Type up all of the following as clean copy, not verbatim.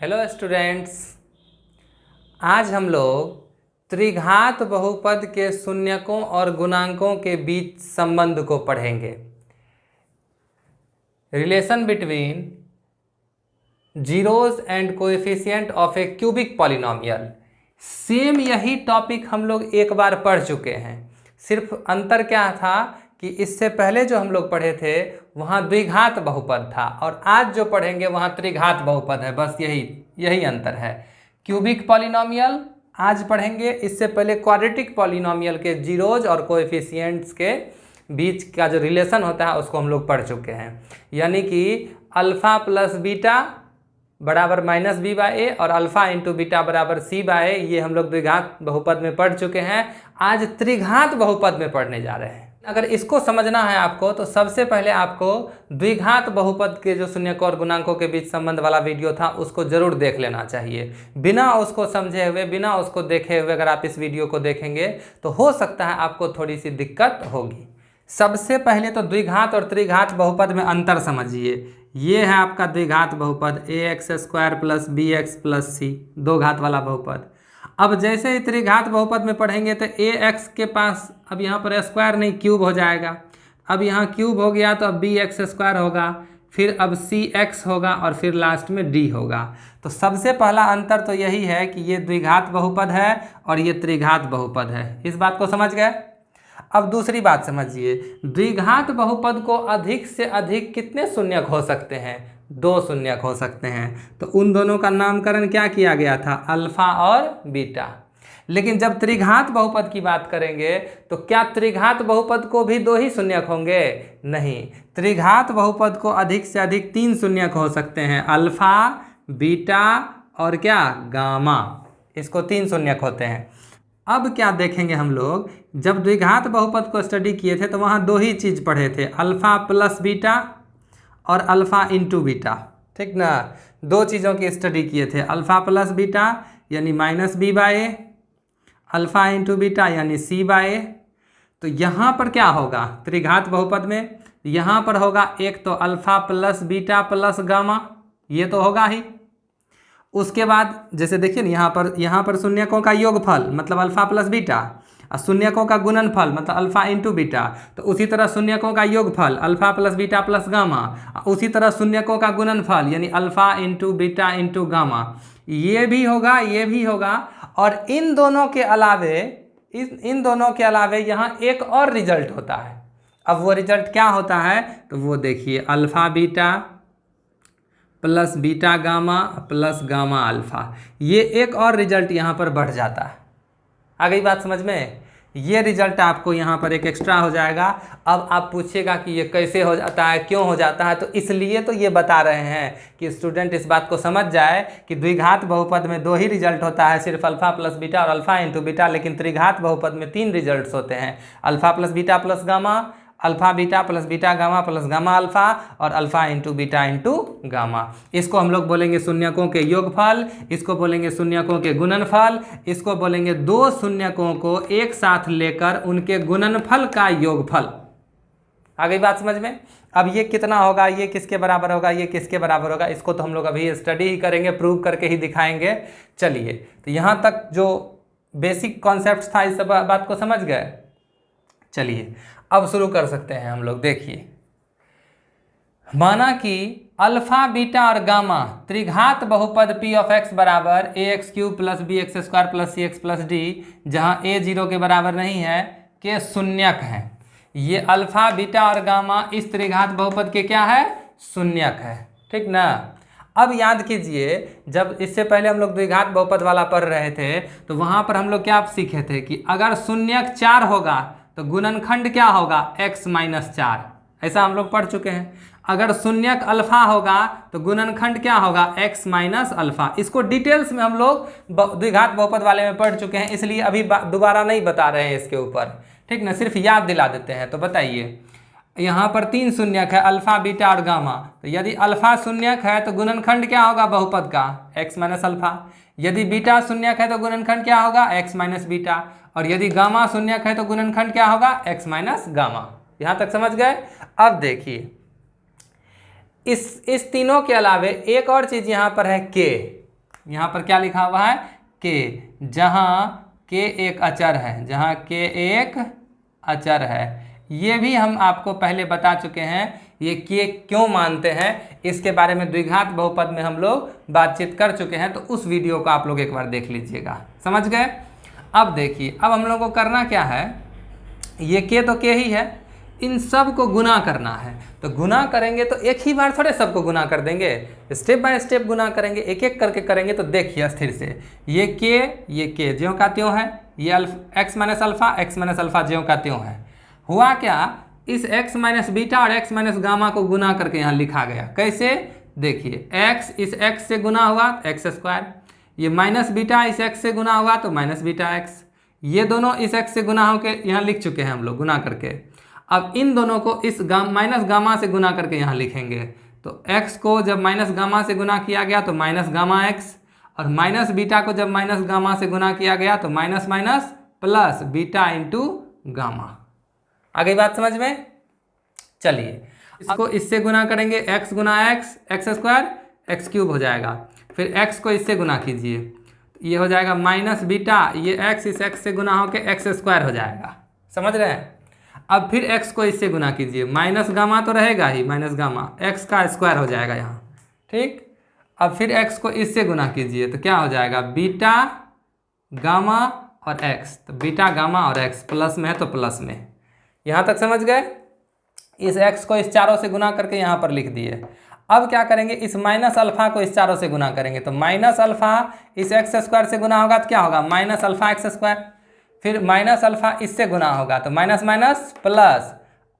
Hello students, आज हम लोग त्रिघात बहुपद के शून्यकों और गुणांकों के बीच संबंध को पढ़ेंगे। Relation between zeros and coefficient of A cubic polynomial. Same यही टॉपिक हम लोग एक बार पढ़ चुके हैं, सिर्फ अंतर क्या था कि इससे पहले जो हम लोग पढ़े थे वहाँ द्विघात बहुपद था और आज जो पढ़ेंगे वहाँ त्रिघात बहुपद है। बस यही अंतर है। क्यूबिक पॉलिनोमियल आज पढ़ेंगे, इससे पहले क्वाड्रेटिक पॉलिनोमियल के जीरोज और कोएफिशिएंट्स के बीच का जो रिलेशन होता है उसको हम लोग पढ़ चुके हैं। यानी कि अल्फ़ा प्लस बीटा बराबर माइनस बी बाई ए और अल्फ़ा इंटू बीटा बराबर सी बाई ए, ये हम लोग द्विघात बहुपद में पढ़ चुके हैं। आज त्रिघात बहुपद में पढ़ने जा रहे हैं। अगर इसको समझना है आपको तो सबसे पहले आपको द्विघात बहुपद के जो शून्यकों और गुणांकों के बीच संबंध वाला वीडियो था उसको जरूर देख लेना चाहिए। बिना उसको समझे हुए, बिना उसको देखे हुए अगर आप इस वीडियो को देखेंगे तो हो सकता है आपको थोड़ी सी दिक्कत होगी। सबसे पहले तो द्विघात और त्रिघात बहुपद में अंतर समझिए। ये है आपका द्विघात बहुपद A X square plus B X plus C, दो घात वाला बहुपद। अब जैसे ही त्रिघात बहुपद में पढ़ेंगे तो ए एक्स के पास अब यहाँ पर स्क्वायर नहीं क्यूब हो जाएगा। अब यहाँ क्यूब हो गया तो अब बी एक्स स्क्वायर होगा, फिर अब सी एक्स होगा और फिर लास्ट में डी होगा। तो सबसे पहला अंतर तो यही है कि ये द्विघात बहुपद है और ये त्रिघात बहुपद है। इस बात को समझ गए। अब दूसरी बात समझिए, द्विघात बहुपद को अधिक से अधिक कितने शून्यक हो सकते हैं? दो शून्यक हो सकते हैं। तो उन दोनों का नामकरण क्या किया गया था? अल्फा और बीटा। लेकिन जब त्रिघात बहुपद की बात करेंगे तो क्या त्रिघात बहुपद को भी दो ही शून्यक होंगे? नहीं, त्रिघात बहुपद को अधिक से अधिक तीन शून्यक हो सकते हैं, अल्फा, बीटा और क्या, गामा। इसको तीन शून्यक होते हैं। अब क्या देखेंगे हम लोग, जब द्विघात बहुपद को स्टडी किए थे तो वहाँ दो ही चीज़ पढ़े थे, अल्फा प्लस बीटा और अल्फ़ा इंटू बीटा। ठीक ना, दो चीज़ों की स्टडी किए थे, अल्फ़ा प्लस बीटा यानी minus B by A, alpha into beta यानी सी बाई ए। तो यहाँ पर क्या होगा त्रिघात बहुपद में? यहाँ पर होगा एक तो alpha plus beta plus gamma, ये तो होगा ही। उसके बाद जैसे देखिए ना, यहाँ पर शून्यकों का योगफल मतलब अल्फ़ा प्लस बीटा और शून्यकों का गुणनफल मतलब अल्फ़ा इंटू बीटा। तो उसी तरह शून्यकों का योगफल alpha plus beta plus gamma, उसी तरह शून्यकों का गुणनफल यानी alpha into beta into gamma, ये भी होगा, ये भी होगा। और इन दोनों के अलावे यहाँ एक और रिजल्ट होता है। अब वो रिजल्ट क्या होता है तो वो देखिए, alpha beta plus beta gamma plus gamma alpha, ये एक और रिजल्ट यहाँ पर बढ़ जाता है। आ गई बात समझ में? ये रिजल्ट आपको यहाँ पर एक एक्स्ट्रा हो जाएगा। अब आप पूछिएगा कि ये कैसे हो जाता है, क्यों हो जाता है? तो इसलिए तो ये बता रहे हैं कि स्टूडेंट इस बात को समझ जाए कि द्विघात बहुपद में दो ही रिजल्ट होता है, सिर्फ अल्फ़ा प्लस बीटा और अल्फ़ा इंटू बीटा। लेकिन त्रिघात बहुपद में तीन रिजल्ट्स होते हैं, alpha plus beta plus gamma, alpha beta plus beta gamma plus gamma alpha और alpha into beta into gamma. इसको हम लोग बोलेंगे शून्यकों के योगफल, इसको बोलेंगे शून्यकों के गुणनफल, इसको बोलेंगे दो शून्यकों को एक साथ लेकर उनके गुणनफल का योगफल। आ गई बात समझ में? अब ये कितना होगा, ये किसके बराबर होगा, ये किसके बराबर होगा, इसको तो हम लोग अभी स्टडी ही करेंगे, प्रूव करके ही दिखाएंगे। चलिए, तो यहाँ तक जो बेसिक कॉन्सेप्ट था इस सब बात को समझ गए। चलिए अब शुरू कर सकते हैं हम लोग। देखिए, माना कि अल्फा बीटा और गामा त्रिघात बहुपद p ऑफ x बराबर A X cube plus B X square plus C X plus D, जहाँ a 0 के बराबर नहीं है, के शून्यक हैं। ये अल्फा बीटा और गामा इस त्रिघात बहुपद के क्या है? शून्यक है। ठीक ना। अब याद कीजिए, जब इससे पहले हम लोग द्विघात बहुपद वाला पढ़ रहे थे तो वहाँ पर हम लोग क्या सीखे थे कि अगर शून्यक 4 होगा तो गुणनखंड क्या होगा? x minus 4। ऐसा हम लोग पढ़ चुके हैं। अगर शून्यक अल्फा होगा तो गुणनखंड क्या होगा? x minus alpha. इसको डिटेल्स में हम लोग द्विघात बहुपद वाले में पढ़ चुके हैं, इसलिए अभी दोबारा नहीं बता रहे हैं इसके ऊपर। ठीक ना, सिर्फ याद दिला देते हैं। तो बताइए, यहाँ पर तीन शून्यक है, अल्फा बीटा और गामा। तो यदि अल्फा शून्यक है तो गुणनखंड क्या होगा बहुपद का? x minus alpha. यदि बीटा शून्यक है तो गुणनखंड क्या होगा? x minus beta. और यदि गामा शून्यक है तो गुणनखंड क्या होगा? x minus gamma. यहाँ तक समझ गए? अब देखिए, इस तीनों के अलावे एक और चीज़ यहाँ पर है k। यहाँ पर क्या लिखा हुआ है के, जहाँ के एक अचर है, जहाँ के एक अचर है। ये भी हम आपको पहले बता चुके हैं, ये के क्यों मानते हैं इसके बारे में द्विघात बहुपद में हम लोग बातचीत कर चुके हैं, तो उस वीडियो को आप लोग एक बार देख लीजिएगा। समझ गए? अब देखिए, अब हम लोग को करना क्या है, ये के तो के ही है, इन सब को गुना करना है। तो गुना करेंगे तो एक ही बार थोड़े सबको गुना कर देंगे, स्टेप बाय स्टेप गुना करेंगे, एक एक करके करेंगे। तो देखिए स्थिर से, ये के ज्यों का त्यों है, ये एक्स माइनस अल्फा ज्यों का त्यों है। हुआ क्या, इस x माइनस बीटा और x माइनस गामा को गुना करके यहाँ लिखा गया। कैसे? देखिए, x इस x से गुना हुआ एक्स स्क्वायर, ये माइनस बीटा इस x से गुना हुआ तो माइनस बीटा x, ये दोनों इस x से गुना होकर यहाँ लिख चुके हैं हम लोग गुना करके। अब इन दोनों को इस माइनस गामा से गुना करके यहाँ लिखेंगे। तो x को जब माइनस गामा से गुना किया गया तो माइनस गामा x, और माइनस बीटा को जब माइनस गामा से गुना किया गया तो minus minus plus beta into gamma. आ गई बात समझ में? चलिए, इसको इससे गुना करेंगे, x गुना एक्स स्क्वायर एक्स क्यूब हो जाएगा। फिर x को इससे गुना कीजिए, ये हो जाएगा माइनस बीटा, ये x इस x से गुना होकर एक्स स्क्वायर हो जाएगा। समझ रहे हैं? अब फिर x को इससे गुना कीजिए, माइनस गामा तो रहेगा ही, माइनस गामा x का स्क्वायर हो जाएगा यहाँ। ठीक, अब फिर x को इससे गुना कीजिए तो क्या हो जाएगा, बीटा गामा और x। तो बीटा गामा और x प्लस में है तो प्लस में। यहाँ तक समझ गए? इस x को इस चारों से गुना करके यहाँ पर लिख दिए। अब क्या करेंगे, इस माइनस अल्फा को इस चारों से गुना करेंगे तो माइनस अल्फा इस एक्स स्क्वायर से गुना होगा तो क्या होगा, माइनस अल्फा एक्स स्क्वायर। फिर माइनस अल्फा इससे गुना होगा तो minus minus plus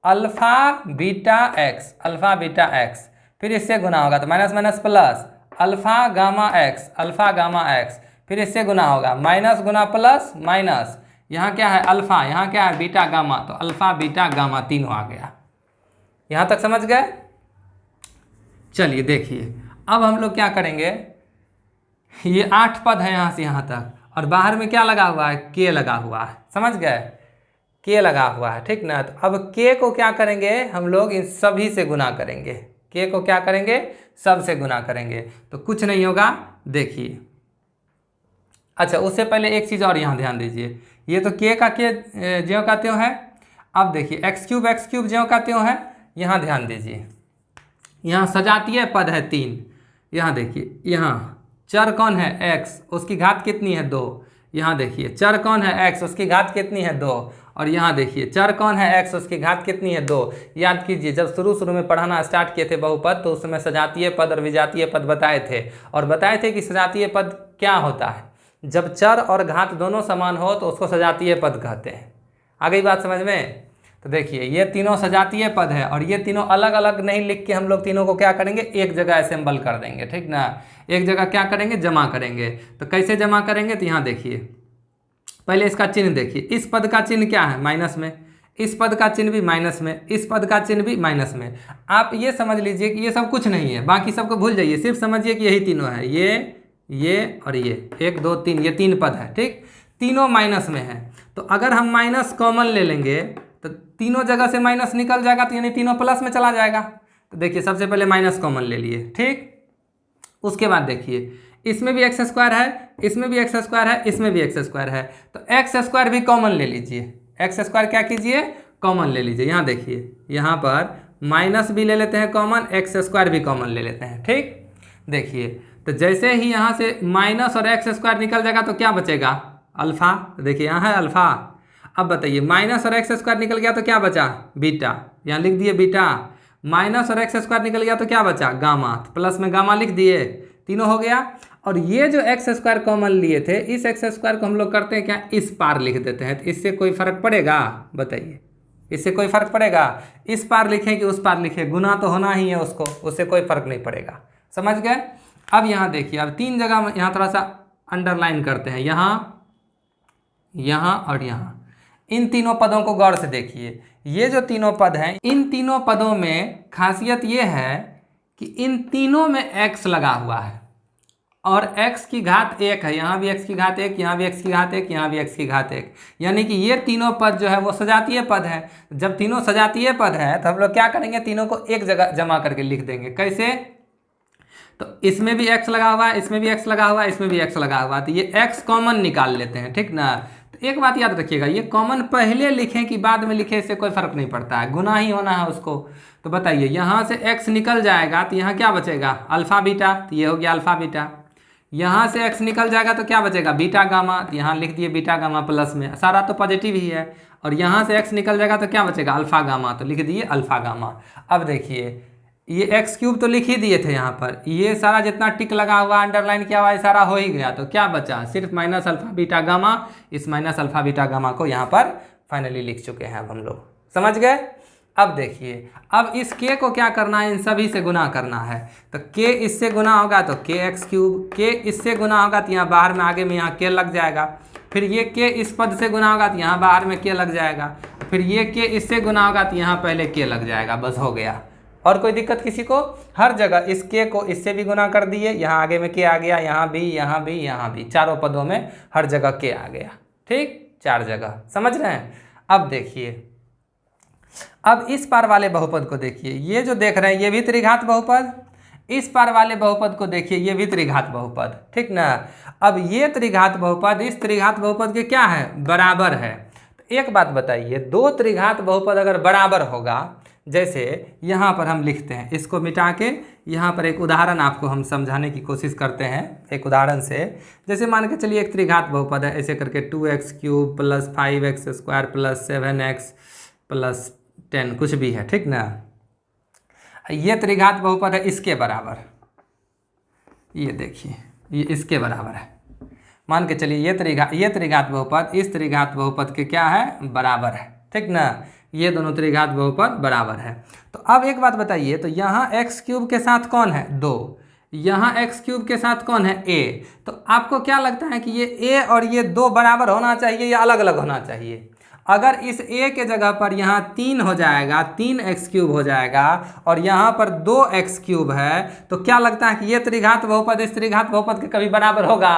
alpha beta x. फिर इससे गुना होगा तो minus minus plus alpha gamma x. फिर इससे गुना होगा, माइनस गुना प्लस माइनस, यहाँ क्या है अल्फा, यहाँ क्या है बीटा गामा, तो अल्फा बीटा गामा तीनों आ गया। यहाँ तक समझ गए? चलिए देखिए, अब हम लोग क्या करेंगे, ये 8 पद है यहाँ से यहाँ तक, और बाहर में क्या लगा हुआ है, के लगा हुआ है। समझ गए? के लगा हुआ है, ठीक ना। तो अब के को क्या करेंगे, हम लोग इन सभी से गुना करेंगे। के को क्या करेंगे, सब से गुना करेंगे, तो कुछ नहीं होगा। देखिए, अच्छा उससे पहले एक चीज़ और यहाँ ध्यान दीजिए, ये तो के का के ज्यों का त्यों है। अब देखिए एक्स क्यूब ज्यों का त्यों है। यहाँ ध्यान दीजिए, यहाँ सजातीय पद है 3। यहाँ देखिए, यहाँ चर कौन है x, उसकी घात कितनी है 2। यहाँ देखिए चर कौन है x, उसकी घात कितनी है 2। और यहाँ देखिए चर कौन है x, उसकी घात कितनी है 2। याद कीजिए, जब शुरू में पढ़ाना स्टार्ट किए थे बहुपद, तो उस समय सजातीय पद और विजातीय पद बताए थे, और बताए थे कि सजातीय पद क्या होता है, जब चर और घात दोनों समान हो तो उसको सजातीय पद कहते हैं। आ गई बात समझ में? तो देखिए, ये तीनों सजातीय पद है, और ये तीनों अलग अलग नहीं लिख के हम लोग तीनों को क्या करेंगे, एक जगह असेंबल कर देंगे। ठीक ना, एक जगह क्या करेंगे, जमा करेंगे। तो कैसे जमा करेंगे, तो यहाँ देखिए, पहले इसका चिन्ह देखिए। इस पद का चिन्ह क्या है, माइनस में। इस पद का चिन्ह भी माइनस में, इस पद का चिन्ह भी माइनस में। आप ये समझ लीजिए कि ये सब कुछ नहीं है, बाकी सबको भूल जाइए, सिर्फ समझिए कि यही तीनों है, ये और ये 1 2 3, ये 3 पद है। ठीक, तीनों माइनस में है। तो अगर हम माइनस कॉमन ले लेंगे तो तीनों जगह से माइनस निकल जाएगा, तो यानी तीनों प्लस में चला जाएगा। तो देखिए, सबसे पहले माइनस कॉमन ले लिए। ठीक, उसके बाद देखिए, इसमें भी एक्स स्क्वायर है, इसमें भी एक्स स्क्वायर है, इसमें भी एक्स स्क्वायर है, तो एक्स स्क्वायर भी कॉमन ले लीजिए। एक्स स्क्वायर क्या कीजिए, कॉमन ले लीजिए। यहाँ देखिए, यहाँ पर माइनस भी ले लेते हैं कॉमन, एक्स स्क्वायर भी कॉमन ले लेते हैं। ठीक, देखिए, तो जैसे ही यहाँ से माइनस और एक्स स्क्वायर निकल जाएगा तो क्या बचेगा, अल्फा। देखिए यहाँ है अल्फा। अब बताइए, माइनस और एक्स स्क्वायर निकल गया तो क्या बचा, बीटा। यहाँ लिख दिए बीटा। माइनस और एक्स स्क्वायर निकल गया तो क्या बचा, गामा। तो प्लस में गामा लिख दिए, तीनों हो गया। और ये जो एक्स स्क्वायर कॉमन लिए थे, इस एक्स स्क्वायर को हम लोग करते हैं क्या, इस पार लिख देते हैं। तो इससे कोई फर्क पड़ेगा, बताइए, इससे कोई फर्क पड़ेगा? इस पार लिखें कि उस पार लिखें, गुना तो होना ही है उसको, उससे कोई फर्क नहीं पड़ेगा। समझ गए? अब यहाँ देखिए, अब 3 जगह यहाँ थोड़ा सा अंडरलाइन करते हैं, यहाँ, यहाँ और यहाँ। इन तीनों पदों को गौर से देखिए। ये जो तीनों पद हैं, इन तीनों पदों में खासियत ये है कि इन तीनों में x लगा हुआ है, और x की घात 1 है। यहाँ भी x की घात 1, यहाँ भी x की घात 1, यहाँ भी x की घात 1। यानी कि ये तीनों पद जो है वो सजातीय पद है। जब तीनों सजातीय पद हैं तो हम लोग क्या करेंगे, तीनों को एक जगह जमा करके लिख देंगे। कैसे? तो इसमें भी x लगा हुआ है, इसमें भी x लगा हुआ है, इसमें भी x लगा हुआ है, तो ये x कॉमन निकाल लेते हैं, ठीक ना। तो एक बात याद रखिएगा, ये कॉमन पहले लिखें कि बाद में लिखें इससे कोई फर्क नहीं पड़ता है, गुना ही होना है उसको। तो बताइए यहाँ से x निकल जाएगा तो यहाँ क्या बचेगा, अल्फा बीटा, तो ये हो गया अल्फा बीटा। यहाँ से x निकल जाएगा तो क्या बचेगा, बीटा गामा, तो यहाँ लिख दिए बीटा गामा प्लस में, सारा तो पॉजिटिव ही है। और यहाँ से x निकल जाएगा तो क्या बचेगा, अल्फा गामा, तो लिख दिए अल्फा गामा। अब देखिए ये एक्स क्यूब तो लिख ही दिए थे यहाँ पर, ये सारा जितना टिक लगा हुआ अंडरलाइन किया हुआ है सारा हो ही गया, तो क्या बचा, सिर्फ माइनस अल्फा बीटा गामा। इस माइनस अल्फा बीटा गामा को यहाँ पर फाइनली लिख चुके हैं अब हम लोग, समझ गए। अब देखिए, अब इस k को क्या करना है, इन सभी से गुना करना है। तो k इससे गुना होगा तो k एक्स क्यूब, k इससे गुना होगा तो यहाँ बाहर में आगे में यहाँ k लग जाएगा, फिर ये k इस पद से गुना होगा तो यहाँ बाहर में k लग जाएगा, फिर ये k इससे गुना होगा तो यहाँ पहले k लग जाएगा, बस हो गया। और कोई दिक्कत किसी को, हर जगह इस k को इससे भी गुना कर दिए, यहाँ आगे में k आ गया, यहाँ भी, यहाँ भी, यहाँ भी, चारों पदों में हर जगह k आ गया, ठीक, 4 जगह, समझ रहे हैं। अब देखिए, अब इस पार वाले बहुपद को देखिए, ये जो देख रहे हैं ये भी त्रिघात बहुपद, इस पार वाले बहुपद को देखिए ये भी त्रिघात बहुपद, ठीक ना। अब ये त्रिघात बहुपद इस त्रिघात बहुपद के क्या है, बराबर है। तो एक बात बताइए, 2 त्रिघात बहुपद अगर बराबर होगा, जैसे यहाँ पर हम लिखते हैं, इसको मिटा के यहाँ पर एक उदाहरण आपको हम समझाने की कोशिश करते हैं एक उदाहरण से। जैसे मान के चलिए एक त्रिघात बहुपद है, ऐसे करके 2x cube plus 5x square plus 7x plus 10 कुछ भी है, ठीक ना। ये त्रिघात बहुपद है इसके बराबर, ये देखिए ये इसके बराबर है। मान के चलिए ये त्रिघात बहुपद इस त्रिघात बहुपद के क्या है, बराबर है, ठीक ना। ये दोनों त्रिघात बहुपद बराबर है। तो अब एक बात बताइए, तो यहाँ एक्स क्यूब के साथ कौन है, 2, यहाँ एक्स क्यूब के साथ कौन है, a। तो आपको क्या लगता है कि ये a और ये 2 बराबर होना चाहिए या अलग अलग होना चाहिए। अगर इस a के जगह पर यहाँ 3 हो जाएगा, 3x क्यूब हो जाएगा, और यहाँ पर 2x क्यूब है, तो क्या लगता है कि ये त्रिघात बहुपद इस त्रिघात बहुपद के कभी बराबर होगा,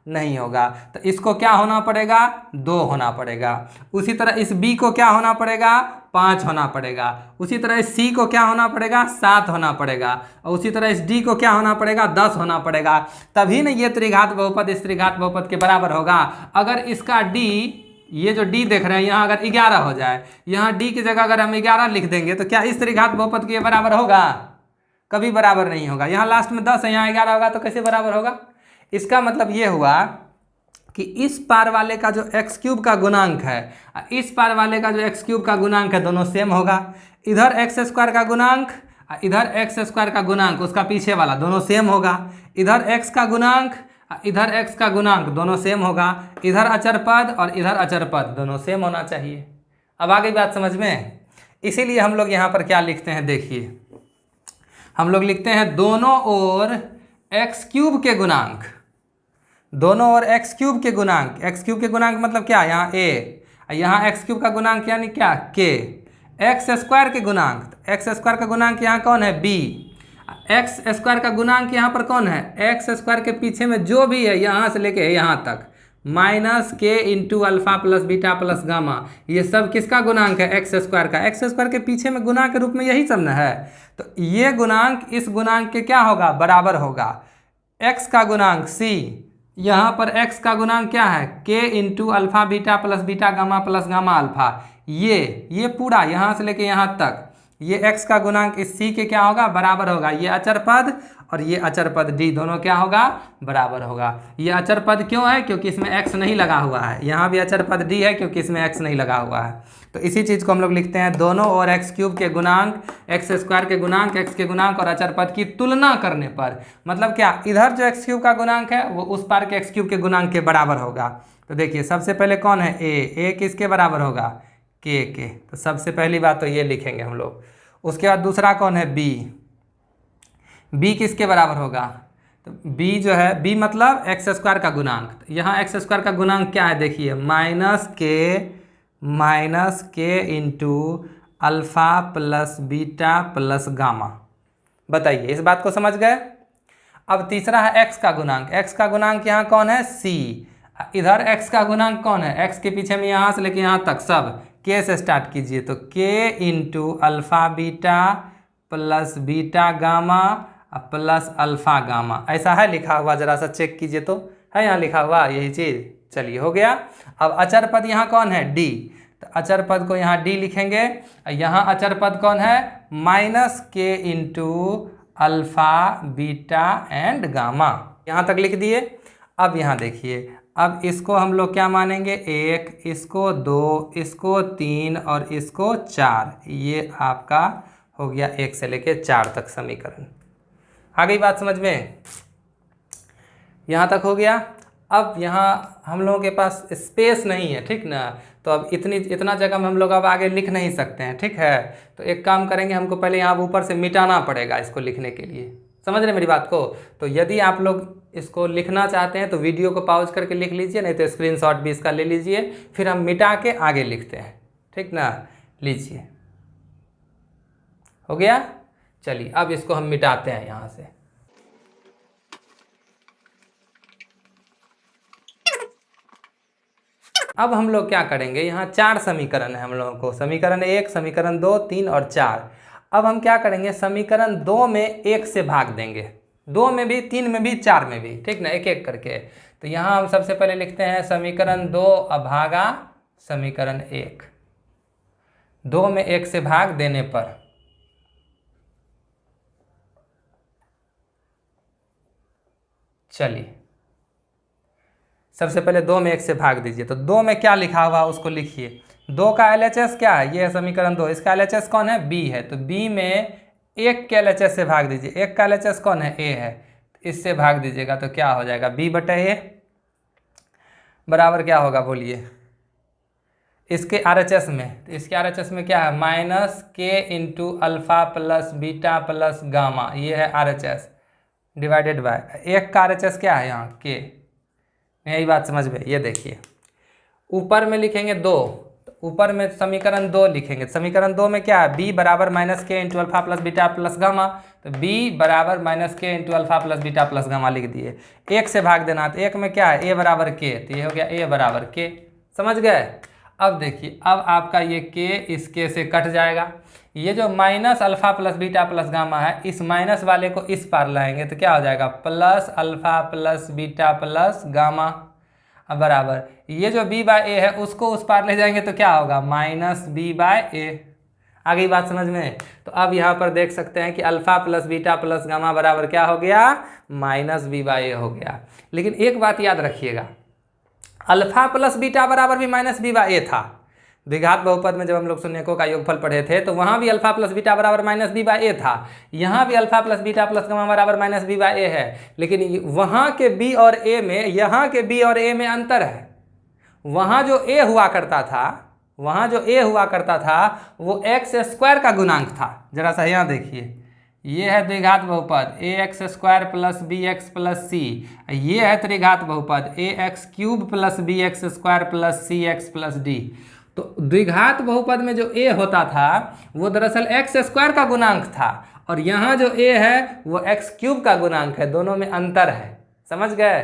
नहीं होगा। तो इसको क्या होना पड़ेगा, 2 होना पड़ेगा। उसी तरह इस b को क्या होना पड़ेगा, 5 होना पड़ेगा। उसी तरह इस c को क्या होना पड़ेगा, 7 होना पड़ेगा। और उसी तरह इस d को क्या होना पड़ेगा, 10 होना पड़ेगा। तभी ना ये त्रिघात बहुपद इस त्रिघात बहुपद के बराबर होगा। अगर इसका d, ये जो d देख रहे हैं, यहाँ अगर 11 हो जाए, यहाँ d की जगह अगर हम 11 लिख देंगे, तो क्या इस त्रिघात बहुपद के बराबर होगा, कभी बराबर नहीं होगा। यहाँ लास्ट में 10 है, यहाँ 11 होगा, तो कैसे बराबर होगा। इसका मतलब ये हुआ कि इस पार वाले का जो एक्स क्यूब का गुणांक है, इस पार वाले का जो एक्स क्यूब का गुणांक है, दोनों सेम होगा। इधर एक्स स्क्वायर का गुणांक, इधर एक्स स्क्वायर का गुणांक, उसका पीछे वाला, दोनों सेम होगा। इधर एक्स का गुणांक, इधर एक्स का गुणांक, दोनों सेम होगा। इधर अचर पद और इधर अचर पद, दोनों सेम होना चाहिए। अब आगे बात समझ में। इसीलिए हम लोग यहाँ पर क्या लिखते हैं, देखिए हम लोग लिखते हैं दोनों ओर एक्स क्यूब के गुणांक, दोनों ओर एक्स क्यूब के गुणांक। एक्स क्यूब के गुणांक मतलब क्या, यहाँ a, यहाँ एक्स क्यूब का गुणांक यानी क्या, k। एक्स स्क्वायर के गुणांक, एक्स स्क्वायर का गुणांक यहाँ कौन है, b। एक्स स्क्वायर का गुणांक यहाँ पर कौन है, एक्स स्क्वायर के पीछे में जो भी है, यहाँ से लेके यहाँ तक, minus k into alpha plus beta plus gamma, ये सब किसका गुणांक है, एक्स स्क्वायर का। एक्स स्क्वायर के पीछे में गुणा के रूप में यही सब न है। तो ये गुणांक इस गुणांक के क्या होगा, बराबर होगा। x का गुणांक c, यहाँ पर x का गुणांक क्या है, k into alpha beta plus gamma alpha. ये पूरा यहाँ से लेके यहाँ तक, ये x का गुणांक इस c के क्या होगा, बराबर होगा। ये अचर पद और ये अचर पद d, दोनों क्या होगा, बराबर होगा। ये अचर पद क्यों है, क्योंकि इसमें x नहीं लगा हुआ है। यहाँ भी अचर पद d है क्योंकि इसमें x नहीं लगा हुआ है। तो इसी चीज़ को हम लोग लिखते हैं, दोनों और एक्स क्यूब के गुणांक, एक्स स्क्वायर के गुणांक, एक्स के गुणांक और अचर पद की तुलना करने पर, मतलब क्या, इधर जो एक्स क्यूब का गुणांक है वो उस पार के एक्स क्यूब के गुणांक के बराबर होगा। तो देखिए सबसे पहले कौन है, a किसके बराबर होगा, k के। तो सबसे पहली बात तो ये लिखेंगे हम लोग। उसके बाद दूसरा कौन है, b किसके बराबर होगा, तो b जो है, b मतलब एक्स स्क्वायर का गुणांक। तो यहाँ एक्स स्क्वायर का गुणांक क्या है, देखिए माइनस के into alpha plus beta plus gamma. बताइए इस बात को समझ गए। अब तीसरा है x का गुणांक। x का गुणांक यहाँ कौन है, c। इधर x का गुणांक कौन है, x के पीछे में यहाँ से लेके यहाँ तक सब k से स्टार्ट कीजिए। तो k into alpha beta plus beta gamma plus alpha gamma, ऐसा है लिखा हुआ, जरा सा चेक कीजिए तो, है यहाँ लिखा हुआ यही चीज़। चलिए हो गया। अब अचर पद यहाँ कौन है, डी, तो अचर पद को यहाँ डी लिखेंगे। यहाँ अचर पद कौन है, माइनस के into alpha beta and gamma, यहाँ तक लिख दिए। अब यहाँ देखिए, अब इसको हम लोग क्या मानेंगे, 1, इसको 2, इसको 3 और इसको 4, ये आपका हो गया 1 से लेके 4 तक समीकरण। आ गई बात समझ में, यहाँ तक हो गया। अब यहाँ हम लोगों के पास स्पेस नहीं है, ठीक ना, तो अब इतना जगह में हम लोग अब आगे लिख नहीं सकते हैं, ठीक है। तो एक काम करेंगे, हमको पहले यहाँ ऊपर से मिटाना पड़ेगा इसको लिखने के लिए, समझ रहे मेरी बात को। तो यदि आप लोग इसको लिखना चाहते हैं तो वीडियो को पॉज करके लिख लीजिए, नहीं तो स्क्रीनशॉट भी इसका ले लीजिए, फिर हम मिटा के आगे लिखते हैं, ठीक ना। लीजिए, हो गया। चलिए अब इसको हम मिटाते हैं यहाँ से। अब हम लोग क्या करेंगे, यहाँ 4 समीकरण है हम लोगों को, समीकरण 1, समीकरण 2, 3 और 4। अब हम क्या करेंगे, समीकरण 2 में 1 से भाग देंगे, 2 में भी, 3 में भी, 4 में भी, ठीक ना, एक एक करके। तो यहाँ हम सबसे पहले लिखते हैं समीकरण 2 अभागा समीकरण 1, 2 में 1 से भाग देने पर, चलिए सबसे पहले 2 में 1 से भाग दीजिए। तो 2 में क्या लिखा हुआ उसको लिखिए। 2 का LHS क्या है, ये है समीकरण 2, इसका LHS कौन है, B है, तो B में 1 के LHS से भाग दीजिए। 1 का LHS कौन है, A है, इससे भाग दीजिएगा तो क्या हो जाएगा, B बटे A बराबर क्या होगा बोलिए, इसके RHS में, तो इसके RHS में क्या है, माइनस के into alpha plus beta plus gamma, ये है RHS डिवाइडेड बाय 1 का RHS क्या है यहाँ के, यही बात समझ में। ये देखिए ऊपर में लिखेंगे 2, तो ऊपर में समीकरण 2 लिखेंगे, समीकरण 2 में क्या है, b बराबर माइनस के into alpha plus beta plus gamma, तो b बराबर माइनस के into alpha plus beta plus gamma लिख दिए। 1 से भाग देना, तो 1 में क्या है, a बराबर k, तो ये हो गया a बराबर k, समझ गए। अब देखिए, अब आपका ये k इस k से कट जाएगा, ये जो minus alpha plus beta plus gamma है, इस माइनस वाले को इस पार लाएंगे तो क्या हो जाएगा, plus alpha plus beta plus gamma बराबर, ये जो b बाय ए है उसको उस पार ले जाएंगे तो क्या होगा, माइनस b बाय ए। आ गई बात समझ में। तो अब यहाँ पर देख सकते हैं कि alpha plus beta plus gamma बराबर क्या हो गया, माइनस b बाय ए हो गया। लेकिन एक बात याद रखिएगा, अल्फा प्लस बीटा बराबर भी माइनस b बाय ए था। द्विघात बहुपद में जब हम लोग शून्यकों का योगफल पढ़े थे तो वहाँ भी अल्फा प्लस बीटा बराबर माइनस b बाय ए था, यहाँ भी alpha plus beta plus gamma बराबर माइनस b बाय ए है। लेकिन वहाँ के b और a में, यहाँ के b और a में अंतर है। वहाँ जो a हुआ करता था, वहाँ जो a हुआ करता था वो एक्स स्क्वायर का गुणांक था। जरा सा यहाँ देखिए, ये है द्विघात बहुपद ax square plus B X plus C, ये है त्रिघात बहुपद ax cube plus B X square plus C X plus D. तो द्विघात बहुपद में जो a होता था वो दरअसल एक्स स्क्वायर का गुणांक था, और यहाँ जो a है वो एक्स क्यूब का गुणांक है, दोनों में अंतर है, समझ गए।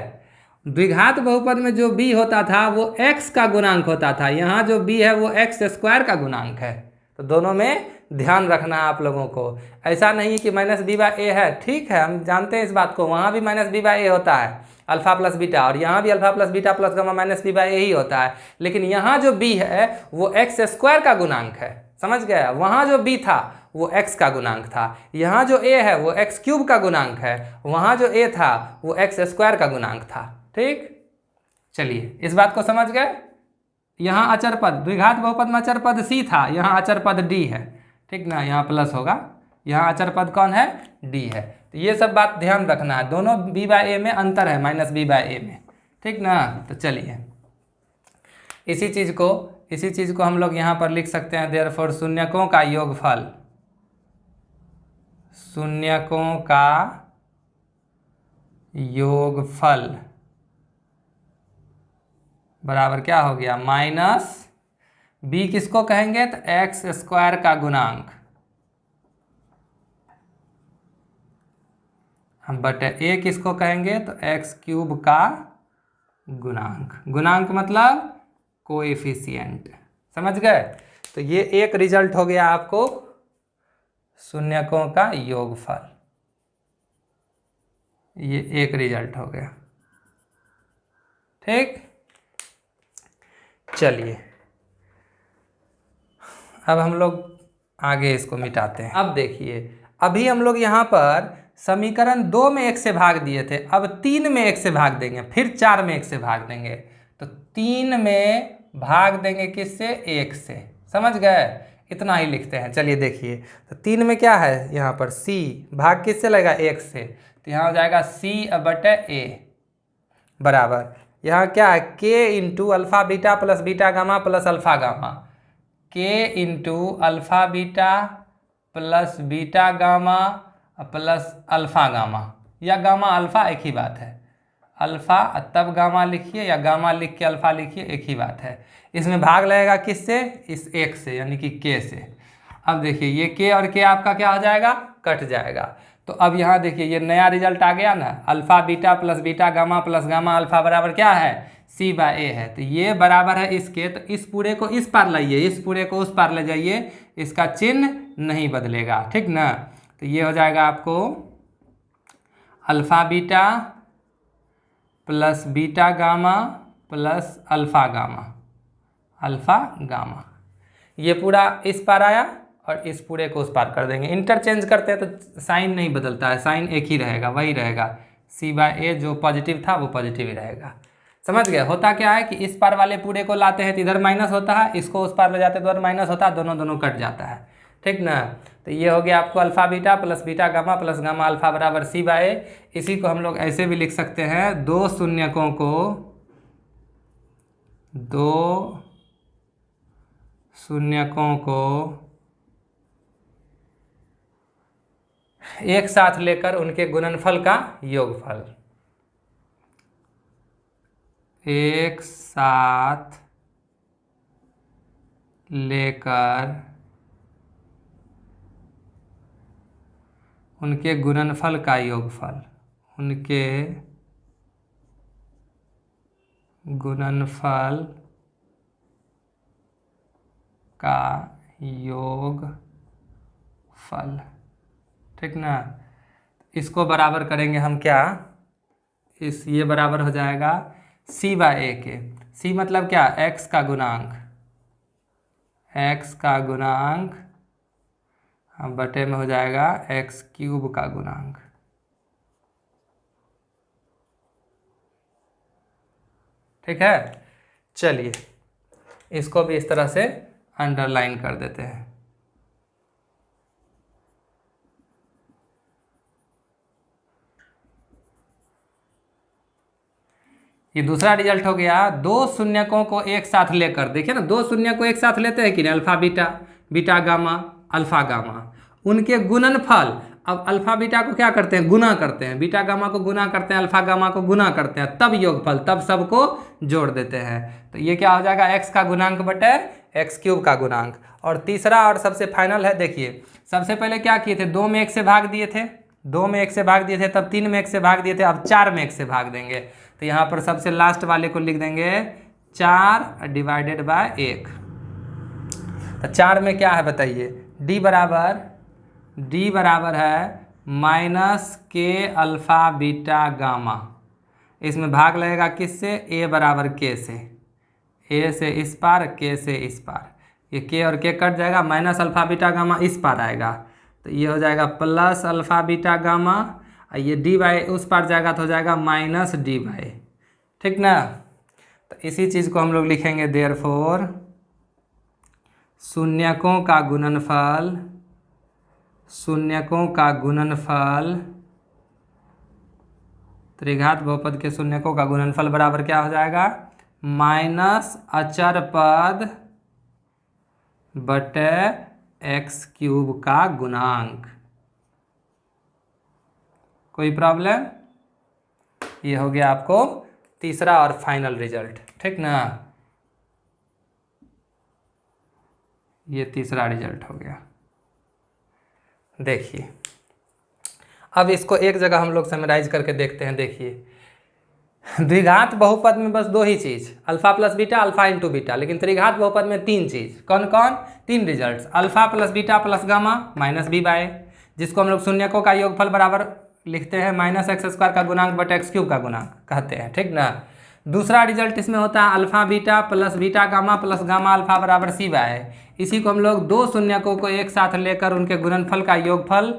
द्विघात बहुपद में जो b होता था वो x का गुणांक होता था, यहाँ जो b है वो एक्स स्क्वायर का गुणांक है। तो दोनों में ध्यान रखना है आप लोगों को। ऐसा नहीं कि माइनस b बाय ए है, ठीक है हम जानते हैं इस बात को, वहाँ भी माइनस b बाय ए होता है अल्फा प्लस बीटा, और यहाँ भी alpha plus beta plus gamma minus b by A ही होता है। लेकिन यहाँ जो b है वो एक्स स्क्वायर का गुणांक है, समझ गए। वहाँ जो b था वो x का गुणांक था, यहाँ जो a है वो एक्स क्यूब का गुणांक है, वहाँ जो a था वो एक्स स्क्वायर का गुणांक था, ठीक। चलिए इस बात को समझ गए। यहाँ अचर पद, द्विघात बहुपद में अचर पद c था, यहाँ अचर पद d है, ठीक ना, यहाँ प्लस होगा, यहाँ अचर पद कौन है, d है। तो ये सब बात ध्यान रखना है, दोनों b बाय ए में अंतर है, माइनस b बाय ए में, ठीक ना। तो चलिए इसी चीज़ को हम लोग यहाँ पर लिख सकते हैं, देयरफॉर शून्यकों का योगफल, शून्यकों का योगफल बराबर क्या हो गया, माइनस b किसको कहेंगे, तो एक्स स्क्वायर का गुणांक बटे a किसको कहेंगे, तो एक्स क्यूब का गुणांक, गुणांक मतलब कोएफिशिएंट, समझ गए। तो ये एक रिजल्ट हो गया आपको शून्यकों का योगफल। ये एक रिजल्ट हो गया। ठीक, चलिए अब हम लोग आगे इसको मिटाते हैं। अब देखिए, अभी हम लोग यहाँ पर समीकरण 2 में 1 से भाग दिए थे, अब 3 में 1 से भाग देंगे, फिर 4 में 1 से भाग देंगे। तो 3 में भाग देंगे किससे? 1 से। समझ गए? इतना ही लिखते हैं। चलिए देखिए, तो 3 में क्या है यहाँ पर? c, भाग किससे लगेगा? 1 से। तो यहाँ हो जाएगा c/a बराबर, यहाँ क्या है? k into alpha beta plus beta gamma plus alpha gamma, k into alpha beta plus beta gamma plus alpha gamma, या गामा अल्फ़ा एक ही बात है। अल्फ़ा तब गामा लिखिए या गामा लिख के अल्फ़ा लिखिए, एक ही बात है। इसमें भाग लगेगा किससे? इस 1 से, यानी कि k से। अब देखिए ये k और k आपका क्या हो जाएगा? कट जाएगा। तो अब यहाँ देखिए ये नया रिजल्ट आ गया ना, alpha beta plus beta gamma plus gamma alpha बराबर क्या है? c/a है। तो ये बराबर है इसके, तो इस पूरे को इस पार लाइए, इस पूरे को उस पार ले जाइए, इसका चिन्ह नहीं बदलेगा। ठीक ना? तो ये हो जाएगा आपको alpha beta plus beta gamma plus alpha gamma, alpha gamma. ये पूरा इस पार आया और इस पूरे को उस पार कर देंगे। इंटरचेंज करते हैं तो साइन नहीं बदलता है, साइन एक ही रहेगा, वही रहेगा। c/a जो पॉजिटिव था वो पॉजिटिव ही रहेगा। समझ गए? होता क्या है कि इस पार वाले पूरे को लाते हैं तो इधर माइनस होता है, इसको उस पार ले जाते हैं तो उधर माइनस होता है, दोनों दोनों कट जाता है। ठीक ना? तो ये हो गया आपको alpha beta plus beta gamma plus gamma alpha बराबर c/a। इसी को हम लोग ऐसे भी लिख सकते हैं, दो शून्यकों को एक साथ लेकर उनके गुणनफल का योगफल, एक साथ लेकर उनके गुणनफल का योगफल, उनके गुणनफल का योगफल। ठीक ना? इसको बराबर करेंगे हम क्या? ये बराबर हो जाएगा c/a के। c मतलब क्या? x का गुणांक, x का गुणांक बटे में हो जाएगा x³ का गुणांक। ठीक है? चलिए इसको भी इस तरह से अंडरलाइन कर देते हैं। ये दूसरा रिजल्ट हो गया, दो शून्यकों को एक साथ लेकर। देखिए ना, दो शून्य को एक साथ लेते हैं कि नहीं? Alpha beta, beta gamma, alpha gamma, उनके गुणनफल। अब अल्फ़ा बीटा को क्या करते हैं? गुना करते हैं, बीटा गामा को गुना करते हैं, अल्फ़ा गामा को गुना करते हैं, तब योगफल, तब सबको जोड़ देते हैं। तो ये क्या हो जाएगा? x का गुणांक बटे x³ का गुणांक। और तीसरा और सबसे फाइनल है, देखिए सबसे पहले क्या किए थे? 2 में 1 से भाग दिए थे, 2 में 1 से भाग दिए थे, तब 3 में 1 से भाग दिए थे, अब 4 में 1 से भाग देंगे। तो यहाँ पर सबसे लास्ट वाले को लिख देंगे 4/1। तो 4 में क्या है बताइए? d बराबर है -k अल्फ़ा बीटा गामा। इसमें भाग लगेगा किससे? a बराबर k से, a से इस पार, k से इस पार। ये k और k कट जाएगा, माइनस अल्फ़ा बीटा गामा इस पार आएगा, तो ये हो जाएगा प्लस अल्फ़ा बीटा गामा, ये dy उस पार जाएगा तो हो जाएगा -dy। ठीक ना? तो इसी चीज़ को हम लोग लिखेंगे, देयरफॉर शून्यकों का गुणनफल, त्रिघात बहुपद के शून्यकों का गुणनफल बराबर क्या हो जाएगा? माइनस अचर पद बटे x³ का गुणांक। कोई प्रॉब्लम? ये हो गया आपको तीसरा और फाइनल रिजल्ट। ठीक ना? ये तीसरा रिजल्ट हो गया। देखिए अब इसको एक जगह हम लोग समराइज करके देखते हैं। देखिए द्विघात बहुपद में बस दो ही चीज़, alpha plus beta, alpha into beta, लेकिन त्रिघात बहुपद में तीन चीज़। कौन कौन? तीन results, alpha plus beta plus gamma minus b/a, जिसको हम लोग शून्यकों का योगफल बराबर लिखते हैं -x² का गुणांक बटे x³ का गुणांक कहते हैं, ठीक ना। दूसरा रिजल्ट इसमें होता है alpha beta plus beta gamma plus gamma alpha बराबर c बाय। इसी को हम लोग दो शून्यकों को एक साथ लेकर उनके गुणनफल का योगफल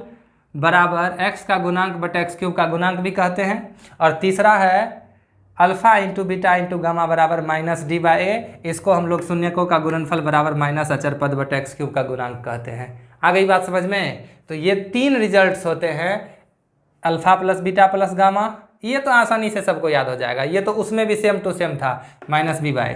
बराबर x का गुणांक बटे x³ का गुणांक भी कहते हैं। और तीसरा है alpha into beta into gamma बराबर -d/a। इसको हम लोग शून्यकों का गुणनफल बराबर माइनस अचर पद बटे x³ का गुणांक कहते हैं। आ गई बात समझ में। तो ये तीन रिजल्ट्स होते हैं alpha plus beta plus gamma. ये तो आसानी से सबको याद हो जाएगा, ये तो उसमें भी सेम टू सेम था -b/a।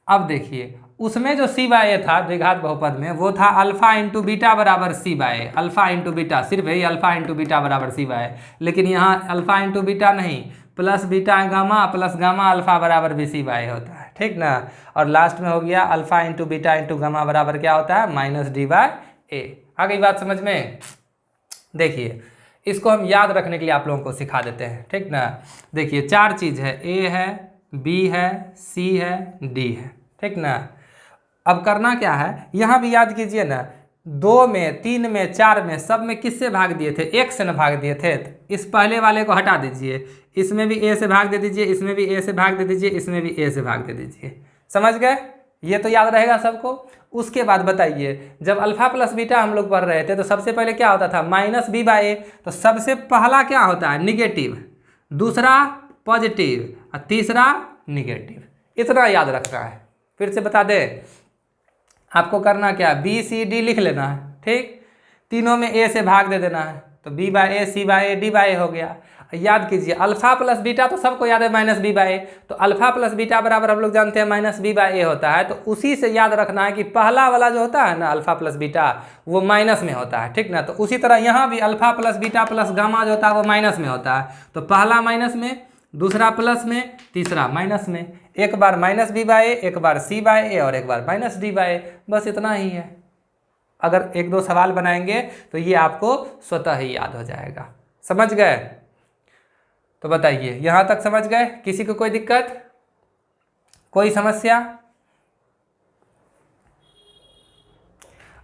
अब देखिए उसमें जो c/a था द्विघात बहुपद में वो था अल्फा इंटू बीटा बराबर c/a। अल्फा इंटू बीटा सिर्फ यही अल्फा इंटू बीटा बराबर c/a, लेकिन यहाँ अल्फा इंटू बीटा नहीं, plus beta gamma plus gamma alpha बराबर भी c/a होता है, ठीक ना। और लास्ट में हो गया alpha into beta into gamma बराबर क्या होता है -d/a। आ गई बात समझ में। देखिए इसको हम याद रखने के लिए आप लोगों को सिखा देते हैं, ठीक ना। देखिए चार चीज़ है, a है, b है, c है, d है, ठीक ना। अब करना क्या है, यहाँ भी याद कीजिए ना, 2 में 3 में 4 में सब में किससे भाग दिए थे, 1 से न भाग दिए थे। तो इस पहले वाले को हटा दीजिए, इसमें भी a से भाग दे दीजिए, इसमें भी a से भाग दे दीजिए, इसमें भी a से भाग दे दीजिए। समझ गए, ये तो याद रहेगा सबको। उसके बाद बताइए जब अल्फा प्लस बीटा हम लोग पढ़ रहे थे तो सबसे पहले क्या होता था -b/a। तो सबसे पहला क्या होता है निगेटिव, दूसरा पॉजिटिव और तीसरा निगेटिव। इतना याद रखना है। फिर से बता दे, आपको करना क्या, b c d लिख लेना है, ठीक। तीनों में a से भाग दे देना है, तो b/a c/a d/a हो गया। याद कीजिए अल्फा प्लस बीटा तो सबको याद है -b/a। तो अल्फा प्लस बीटा बराबर हम लोग जानते हैं -b/a होता है। तो उसी से याद रखना है कि पहला वाला जो होता है ना अल्फा प्लस बीटा वो माइनस में होता है, ठीक ना। तो उसी तरह यहाँ भी alpha plus beta plus gamma जो होता है वो माइनस में होता है। तो पहला माइनस में, दूसरा प्लस में, तीसरा माइनस में। एक बार -b/a, एक बार c/a और एक बार -d/a। बस इतना ही है। अगर एक दो सवाल बनाएंगे तो ये आपको स्वतः ही याद हो जाएगा। समझ गए। तो बताइए यहाँ तक समझ गए, किसी को कोई दिक्कत, कोई समस्या।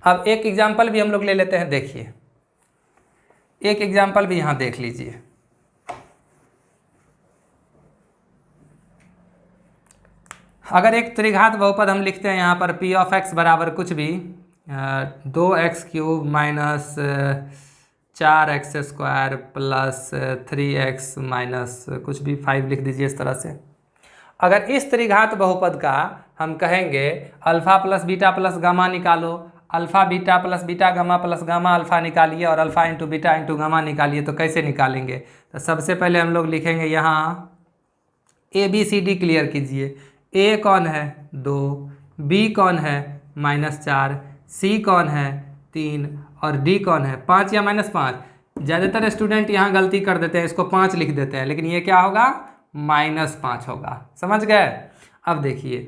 अब एक एग्जाम्पल भी हम लोग ले लेते हैं। देखिए एक एग्जाम्पल भी यहाँ देख लीजिए। अगर एक त्रिघात बहुपद हम लिखते हैं यहाँ पर p(x) बराबर कुछ भी 2x³ minus 4x² plus 3x minus कुछ भी 5 लिख दीजिए इस तरह से। अगर इस त्रिघात बहुपद का हम कहेंगे alpha plus beta plus gamma निकालो, alpha beta plus beta gamma plus gamma alpha निकालिए और alpha into beta into gamma निकालिए, तो कैसे निकालेंगे। तो सबसे पहले हम लोग लिखेंगे यहाँ ABCD क्लियर कीजिए। A कौन है 2, B कौन है -4, C कौन है 3 और D कौन है 5 या -5। ज़्यादातर स्टूडेंट यहाँ गलती कर देते हैं, इसको 5 लिख देते हैं, लेकिन ये क्या होगा -5 होगा। समझ गए। अब देखिए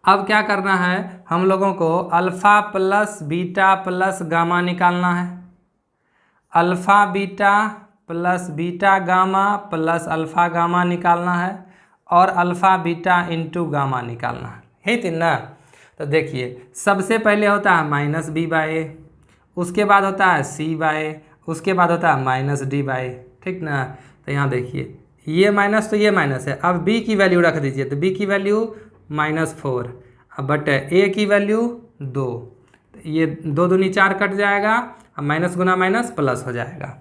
अब क्या करना है, हम लोगों को alpha plus beta plus gamma निकालना है। Alpha beta plus beta gamma plus alpha gamma निकालना है और अल्फ़ा बीटा इंटू गामा निकालना है, यही तीन ना। तो देखिए सबसे पहले होता है -b/a, उसके बाद होता है c/a, उसके बाद होता है -d/a, ठीक ना। तो यहाँ देखिए ये माइनस तो ये माइनस है। अब b की वैल्यू रख दीजिए, तो b की वैल्यू -4 अब बटे a की वैल्यू 2, ये 2 दूनी 4 कट जाएगा, अब माइनस गुना माइनस प्लस हो जाएगा।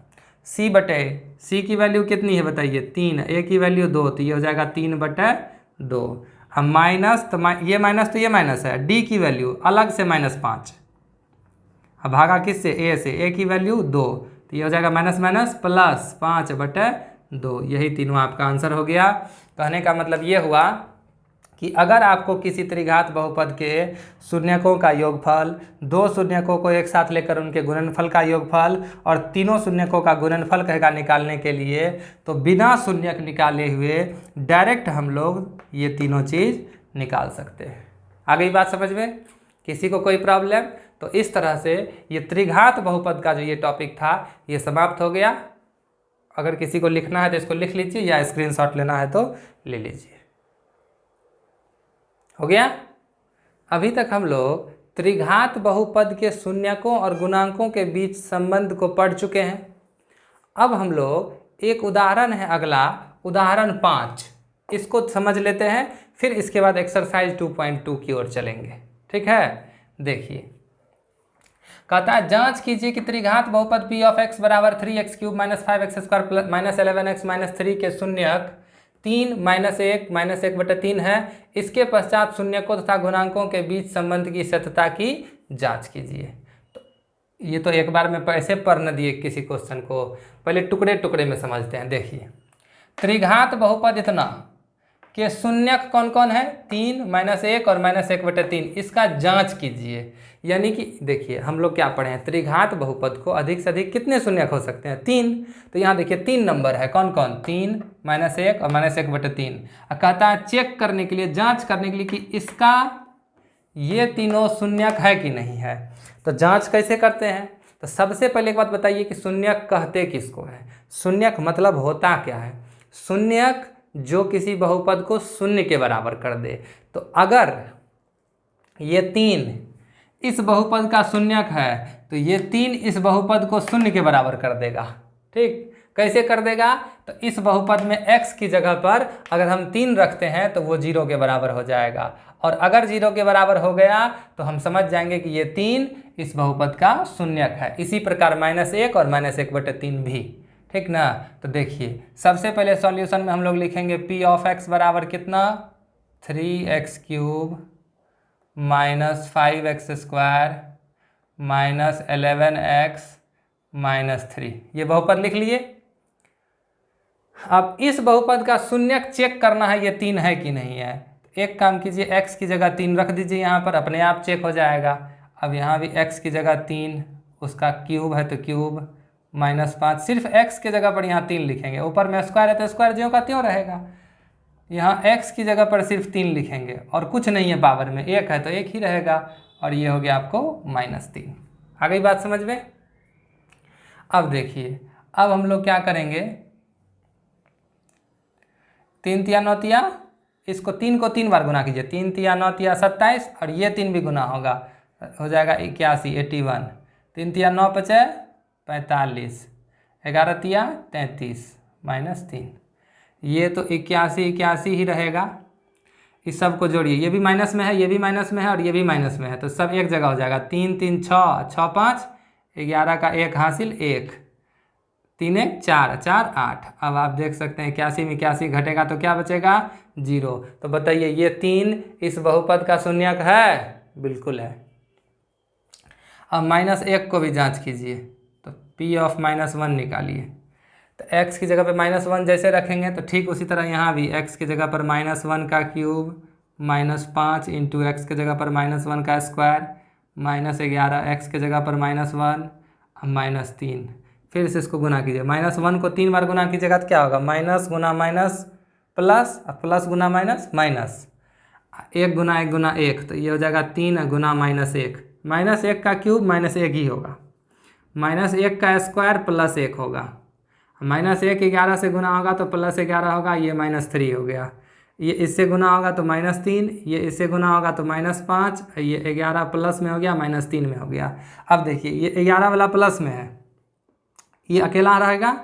c की वैल्यू कितनी है बताइए 3, a की वैल्यू 2, तो ये हो जाएगा 3/2। अब माइनस तो ये माइनस है, d की वैल्यू अलग से -5, अब भागा किससे a से, a की वैल्यू 2, तो ये हो जाएगा माइनस प्लस 5/2। यही तीनों आपका आंसर हो गया। कहने का मतलब ये हुआ कि अगर आपको किसी त्रिघात बहुपद के शून्यकों का योगफल, 2 शून्यकों को एक साथ लेकर उनके गुणनफल का योगफल और तीनों शून्यकों का गुणनफल कहेगा निकालने के लिए, तो बिना शून्यक निकाले हुए डायरेक्ट हम लोग ये तीनों चीज़ निकाल सकते हैं। आ गई बात समझ में, किसी को कोई प्रॉब्लम। तो इस तरह से ये त्रिघात बहुपद का जो ये टॉपिक था ये समाप्त हो गया। अगर किसी को लिखना है तो इसको लिख लीजिए या स्क्रीनशॉट लेना है तो ले लीजिए। हो गया। अभी तक हम लोग त्रिघात बहुपद के शून्यकों और गुणांकों के बीच संबंध को पढ़ चुके हैं। अब हम लोग एक उदाहरण है अगला, उदाहरण 5, इसको समझ लेते हैं, फिर इसके बाद एक्सरसाइज 2.2 की ओर चलेंगे। ठीक है, देखिए कहता है जांच कीजिए कि त्रिघात बहुपद p ऑफ x बराबर 3x³ minus 5x² minus 11x minus 3 के शून्यक 3 माइनस 1/3 है। इसके पश्चात शून्यकों तथा गुणांकों के बीच संबंध की सत्यता की जांच कीजिए। तो ये तो एक बार में ऐसे पढ़ न दिए किसी क्वेश्चन को, पहले टुकड़े टुकड़े में समझते हैं। देखिए त्रिघात बहुपद इतना के शून्यक कौन कौन है, 3 माइनस 1 और माइनस 1/3, इसका जांच कीजिए। यानी कि देखिए हम लोग क्या पढ़े हैं, त्रिघात बहुपद को अधिक से अधिक कितने शून्यक हो सकते हैं, 3। तो यहाँ देखिए 3 नंबर है, कौन कौन, 3 माइनस 1 और माइनस 1/3। कहता है चेक करने के लिए, जांच करने के लिए कि इसका ये तीनों शून्यक है कि नहीं है। तो जांच कैसे करते हैं, तो सबसे पहले एक बात बताइए कि शून्यक कहते किसको है। शून्यक मतलब होता क्या है, शून्यक जो किसी बहुपद को शून्य के बराबर कर दे। तो अगर ये 3 इस बहुपद का शून्यक है तो ये 3 इस बहुपद को शून्य के बराबर कर देगा। ठीक, कैसे कर देगा, तो इस बहुपद में x की जगह पर अगर हम 3 रखते हैं तो वो 0 के बराबर हो जाएगा, और अगर 0 के बराबर हो गया तो हम समझ जाएंगे कि ये 3 इस बहुपद का शून्यक है। इसी प्रकार माइनस 1 और माइनस 1/3 भी। ठीक ना, तो देखिए सबसे पहले सॉल्यूशन में हम लोग लिखेंगे p ऑफ x बराबर कितना, 3x³ minus 5x² minus 11x minus 3, ये बहुपद लिख लिए। अब इस बहुपद का शून्यक चेक करना है, ये 3 है कि नहीं है। एक काम कीजिए, x की जगह 3 रख दीजिए, यहाँ पर अपने आप चेक हो जाएगा। अब यहाँ भी x की जगह 3, उसका क्यूब है तो क्यूब, माइनस 5, सिर्फ x की जगह पर यहाँ 3 लिखेंगे, ऊपर में स्क्वायर है तो स्क्वायर ज्यों का त्यों रहेगा। यहाँ x की जगह पर सिर्फ 3 लिखेंगे और कुछ नहीं है, पावर में 1 है तो 1 ही रहेगा, और ये हो गया आपको -3। आ गई बात समझ में। अब देखिए अब हम लोग क्या करेंगे, 3 तिया 9 तिया, इसको 3 को 3 बार गुना कीजिए, 3 तिया 9 तिया 27, और ये 3 भी गुना होगा, हो जाएगा 81, 81। 3 तिया 9 पचे 45, 11 तिया 33 -3, ये तो 81 81 ही रहेगा। इस सब को जोड़िए, ये भी माइनस में है, ये भी माइनस में है, और ये भी माइनस में है, तो सब एक जगह हो जाएगा। 3 3 6 6 5, 11 का 1 हासिल 1, 3 1 4 4 8। अब आप देख सकते हैं 81 में 81 घटेगा तो क्या बचेगा, 0। तो बताइए ये 3 इस बहुपद का शून्यक है, बिल्कुल है। अब -1 को भी जांच कीजिए, तो p ऑफ -1 निकालिए। तो x की जगह पे -1 जैसे रखेंगे तो ठीक उसी तरह यहाँ भी x की जगह पर -1 का क्यूब -5 इंटू एक्स की जगह पर -1 का स्क्वायर -11, x की जगह पर -1 -3, फिर से इसको गुना कीजिए। -1 को 3 बार गुना कीजिएगा तो क्या होगा, माइनस गुना माइनस प्लस, प्लस गुना माइनस माइनस, 1 गुना 1 गुना 1, तो ये हो जाएगा 3 गुना -1। -1 का क्यूब -1 ही होगा, -1 का स्क्वायर प्लस 1 होगा, -1 11 से गुना होगा तो +11 होगा, ये -3 हो गया। ये इससे गुना होगा तो -3, ये इससे गुना होगा तो -5, ये 11 प्लस में हो गया, -3 में हो गया। अब देखिए ये 11 वाला प्लस में है, ये अकेला रहेगा,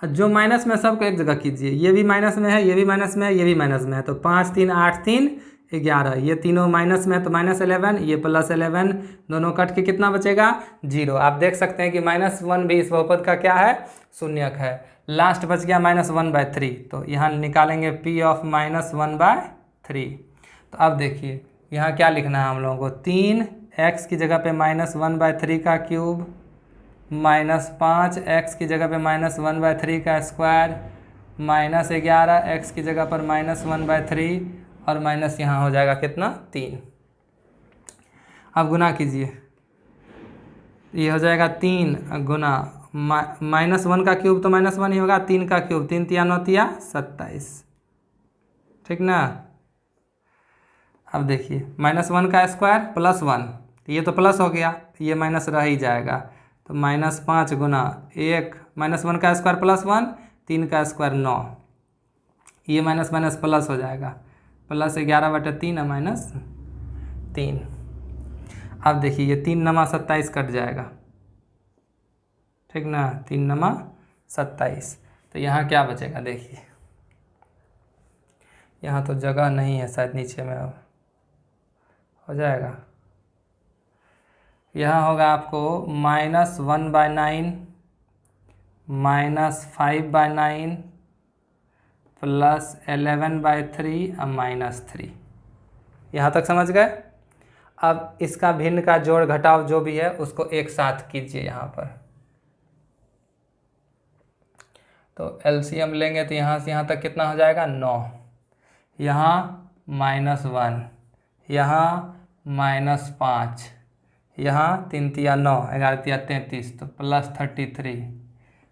जो माइनस में सबको एक जगह कीजिए, ये भी माइनस में है, ये भी माइनस में है, ये भी माइनस में है, तो 5 3 8 3 11, ये तीनों माइनस में है तो -11, ये +11, दोनों कट के कितना बचेगा, 0। आप देख सकते हैं कि -1 भी इस बहुपद का क्या है, शून्यक है। लास्ट बच गया -1/3, तो यहाँ निकालेंगे p ऑफ -1/3। तो अब देखिए यहाँ क्या लिखना है हम लोगों को, 3x की जगह पे -1/3 का क्यूब, -5x की जगह पे -1/3 का स्क्वायर, -11x की जगह पर -1/3, और माइनस यहाँ हो जाएगा कितना, 3। अब गुना कीजिए, ये हो जाएगा 3 गुना -1 का क्यूब तो -1 ही होगा, 3 का क्यूब 3 तिया 9 तिया 27, ठीक ना। अब देखिए -1 का स्क्वायर +1, ये तो प्लस हो गया, ये माइनस रह ही जाएगा, तो -5 गुना 1, -1 का स्क्वायर +1, 3 का स्क्वायर 9, ये माइनस माइनस प्लस हो जाएगा, +11/3 -3। अब देखिए ये 3 नमा 27 कट जाएगा, ठीक ना, 3 नमा 27। तो यहाँ क्या बचेगा देखिए, यहाँ तो जगह नहीं है शायद नीचे में, अब हो जाएगा। यहाँ होगा आपको -1/9 -5/9 +11/3 और -3। यहाँ तक समझ गए। अब इसका भिन्न का जोड़ घटाव जो भी है उसको एक साथ कीजिए यहाँ पर। तो एलसीएम लेंगे तो यहाँ से यहाँ तक कितना हो जाएगा 9, यहाँ -1, यहाँ -5, यहाँ 3 तिया 9, 11 तिया 33, तो +33,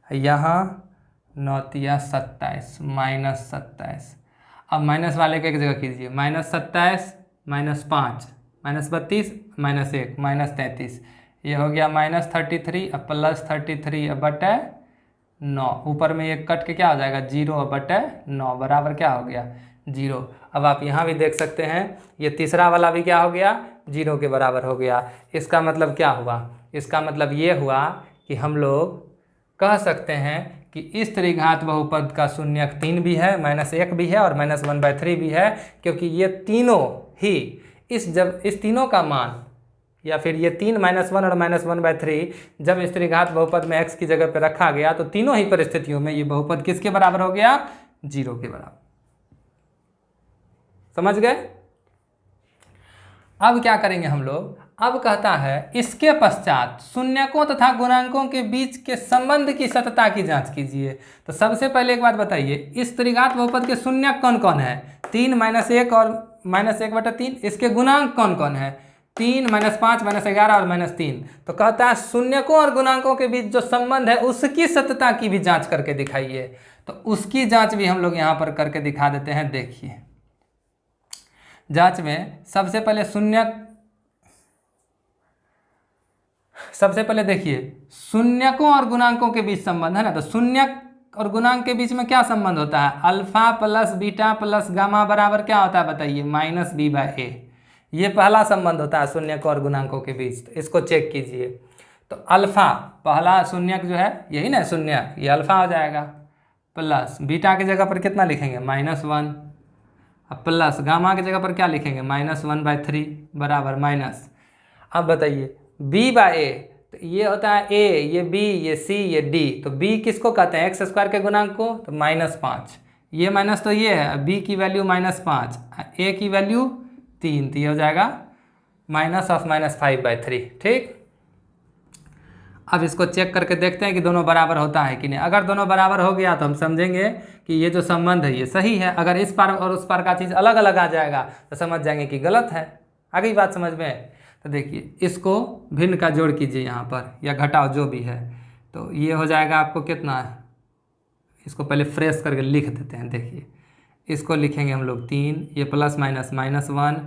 यहाँ 9 तिया 27, -27। अब माइनस वाले को एक जगह कीजिए, -27 -5 -32 -1 -33, ये हो गया -33 अब +33 अब बटे 9, ऊपर में एक कट के क्या हो जाएगा 0 बटे 9 बराबर क्या हो गया 0। अब आप यहाँ भी देख सकते हैं ये तीसरा वाला भी क्या हो गया 0 के बराबर हो गया। इसका मतलब क्या हुआ, इसका मतलब ये हुआ कि हम लोग कह सकते हैं कि इस त्रिघात बहुपद का शून्यक 3 भी है, -1 भी है और -1/3 भी है, क्योंकि ये तीनों ही इस तीनों का मान या फिर ये 3 -1 और -1/3 जब इस त्रिघात बहुपद में x की जगह पर रखा गया तो तीनों ही परिस्थितियों में ये बहुपद किसके बराबर हो गया 0 के बराबर। समझ गए। अब क्या करेंगे हम लोग, अब कहता है इसके पश्चात शून्यकों तथा गुणांकों के बीच के संबंध की सतता की जांच कीजिए। तो सबसे पहले एक बात बताइए, इस त्रिघात बहुपद के शून्यक कौन कौन है 3 -1 और -1/3, इसके गुणांक कौन कौन है 3 -5 -11 और -3। तो कहता है शून्यकों और गुणांकों के बीच जो संबंध है उसकी सतता की भी जांच करके दिखाइए। तो उसकी जांच भी हम लोग यहाँ पर करके दिखा देते हैं। देखिए जांच में सबसे पहले देखिए शून्यकों और गुणांकों के बीच संबंध है ना। तो शून्यक और गुणांक के बीच में क्या संबंध होता है, alpha plus beta plus gamma बराबर क्या होता है बताइए -b/a। ये पहला संबंध होता है शून्यकों और गुणांकों के बीच। तो इसको चेक कीजिए। तो अल्फा पहला शून्यक जो है यही ना शून्यक, ये अल्फा हो जाएगा, प्लस बीटा की जगह पर कितना लिखेंगे -1, अब प्लस गामा की जगह पर क्या लिखेंगे -1/3 बराबर माइनस। अब बताइए b/a, तो ये होता है a, ये b, ये c, ये d। तो b किसको कहते हैं x² के गुणांक को, तो -5, ये माइनस तो ये है, b की वैल्यू -5, a की वैल्यू 3, तो ये हो जाएगा -5/3। ठीक, अब इसको चेक करके देखते हैं कि दोनों बराबर होता है कि नहीं। अगर दोनों बराबर हो गया तो हम समझेंगे कि ये जो संबंध है ये सही है। अगर इस पार और उस पार का चीज़ अलग अलग आ जाएगा तो समझ जाएंगे कि गलत है। आ गई बात समझ में। तो देखिए इसको भिन्न का जोड़ कीजिए यहाँ पर या घटाव जो भी है, तो ये हो जाएगा आपको कितना है, इसको पहले फ्रेश करके लिख देते हैं। देखिए इसको लिखेंगे हम लोग 3, ये प्लस माइनस -1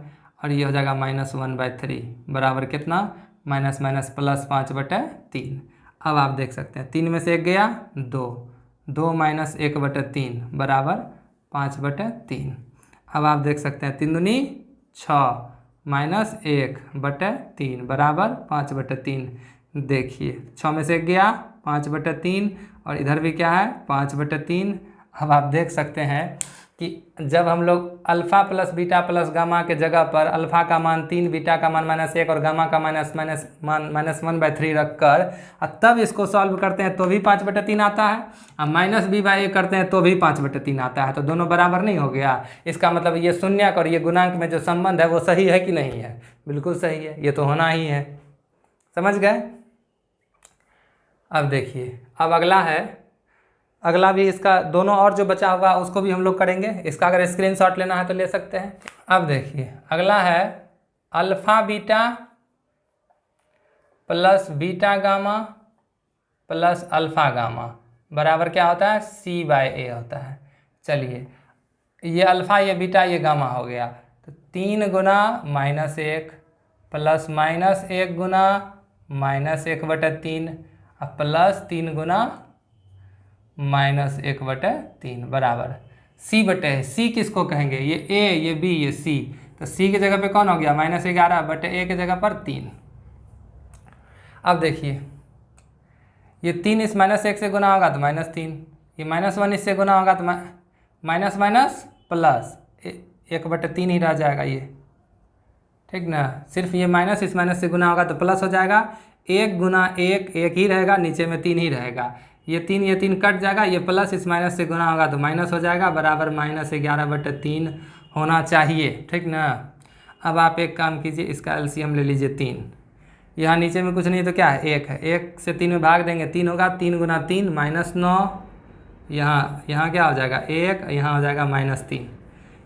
और ये हो जाएगा -1/3 बराबर कितना -+5/3। अब आप देख सकते हैं 3 में से 1 गया 2, 2 - 1/3 बराबर 5/3। अब आप देख सकते हैं 3 दूनी 6 -1/3 बराबर 5/3। देखिए 6 में से 1 गया 5/3 और इधर भी क्या है 5/3। अब आप देख सकते हैं कि जब हम लोग alpha plus beta plus gamma के जगह पर अल्फ़ा का मान 3, बीटा का मान -1 और गामा का -1/3 रखकर तब इसको सॉल्व करते हैं तो भी 5/3 आता है, और -b/a करते हैं तो भी 5/3 आता है। तो दोनों बराबर नहीं हो गया। इसका मतलब ये शून्यक और ये गुणांक में जो संबंध है वो सही है कि नहीं है, बिल्कुल सही है, ये तो होना ही है। समझ गए। अब देखिए अब अगला भी इसका दोनों और जो बचा हुआ उसको भी हम लोग करेंगे। इसका अगर स्क्रीनशॉट लेना है तो ले सकते हैं। अब देखिए अगला है alpha beta plus beta gamma plus alpha gamma बराबर क्या होता है c/a होता है। चलिए ये अल्फ़ा ये बीटा ये गामा हो गया, तो 3 गुना -1 प्लस -1 गुना -1/3 और प्लस 3 गुना -1/3 बराबर c/c किसको कहेंगे, ये a ये b ये c। तो c की जगह पे कौन हो गया -11/a की जगह पर 3। अब देखिए ये 3 इस -1 से गुना होगा तो -3, ये -1 इससे गुना होगा तो माइनस माइनस प्लस 1/3 ही रह जाएगा ये, ठीक ना। सिर्फ ये माइनस इस माइनस से गुना होगा तो प्लस हो जाएगा, 1 गुना 1 1 ही रहेगा, नीचे में 3 ही रहेगा, ये 3 कट जाएगा, ये प्लस इस माइनस से गुना होगा तो माइनस हो जाएगा, बराबर -11/3 होना चाहिए, ठीक ना। अब आप एक काम कीजिए, इसका एलसीएम ले लीजिए 3, यहाँ नीचे में कुछ नहीं तो क्या है 1 है, 1 से 3 में भाग देंगे 3 होगा, 3 गुना 3 -9, यहाँ क्या हो जाएगा 1, यहाँ हो जाएगा -3।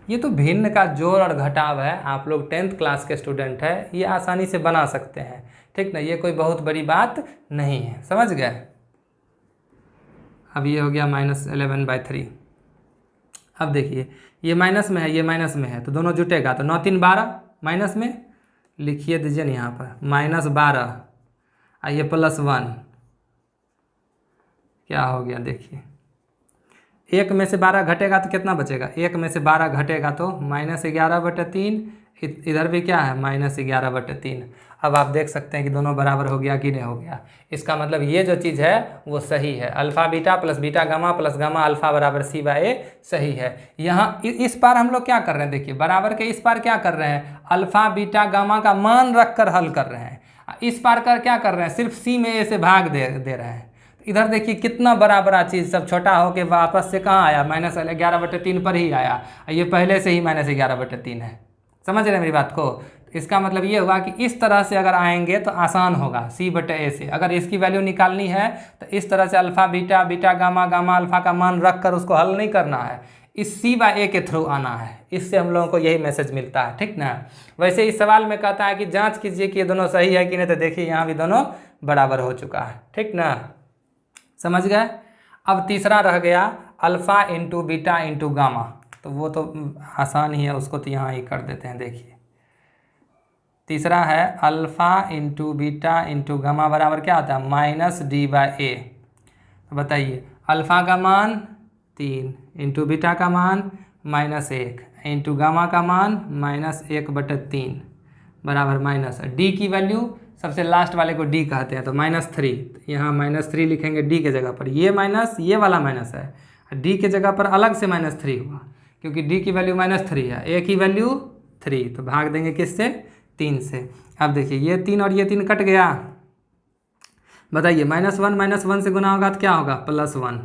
ये तो भिन्न का जोड़ और घटाव है, आप लोग 10th क्लास के स्टूडेंट है, ये आसानी से बना सकते हैं, ठीक ना, ये कोई बहुत बड़ी बात नहीं है, समझ गए। अब ये हो गया -11/3। अब देखिए ये माइनस में है, ये माइनस में है, तो दोनों जुटेगा तो 9 3 12, माइनस में लिखिए दीजिए यहाँ पर -12, आइए +1, क्या हो गया देखिए, 1 में से 12 घटेगा तो कितना बचेगा, 1 में से 12 घटेगा तो -11/3, इधर भी क्या है -11/3। अब आप देख सकते हैं कि दोनों बराबर हो गया कि नहीं हो गया। इसका मतलब ये जो चीज़ है वो सही है, alpha beta plus beta gamma plus gamma alpha बराबर C/A सही है। यहाँ इस बार हम लोग क्या कर रहे हैं, देखिए बराबर के इस बार क्या कर रहे हैं, अल्फ़ा बीटा गामा का मान रख कर हल कर रहे हैं, इस बार कर क्या कर रहे हैं, सिर्फ C में A से भाग दे रहे हैं। इधर देखिए कितना बड़ा बड़ा चीज़ सब छोटा होके वापस से कहाँ आया, -11/3 पर ही आया, ये पहले से ही -11/3 है, समझ रहे हैं मेरी बात को। इसका मतलब ये हुआ कि इस तरह से अगर आएंगे तो आसान होगा C/A से, अगर इसकी वैल्यू निकालनी है तो इस तरह से alpha beta beta gamma gamma alpha का मान रख कर उसको हल नहीं करना है, इस C/A के थ्रू आना है, इससे हम लोगों को यही मैसेज मिलता है, ठीक ना। वैसे इस सवाल में कहता है कि जांच कीजिए कि ये दोनों सही है कि नहीं, तो देखिए यहाँ भी दोनों बराबर हो चुका है, ठीक ना, समझ गए। अब तीसरा रह गया alpha into beta into gamma, तो वो तो आसान ही है, उसको तो यहाँ ही कर देते हैं। देखिए तीसरा है alpha into beta into gamma बराबर क्या होता है -D/A। तो बताइए अल्फ़ा का मान 3 इंटू बीटा का मान -1 इंटू गामा का मान -1/3 बराबर -D की वैल्यू सबसे लास्ट वाले को D कहते हैं तो -3, तो यहाँ -3 लिखेंगे D के जगह पर, ये माइनस ये वाला माइनस है, D के जगह पर अलग से -3 हुआ क्योंकि D की वैल्यू -3 है, A की वैल्यू 3, तो भाग देंगे किससे 3 से। अब देखिए ये 3 और ये 3 कट गया, बताइए -1 से गुना होगा तो क्या होगा +1,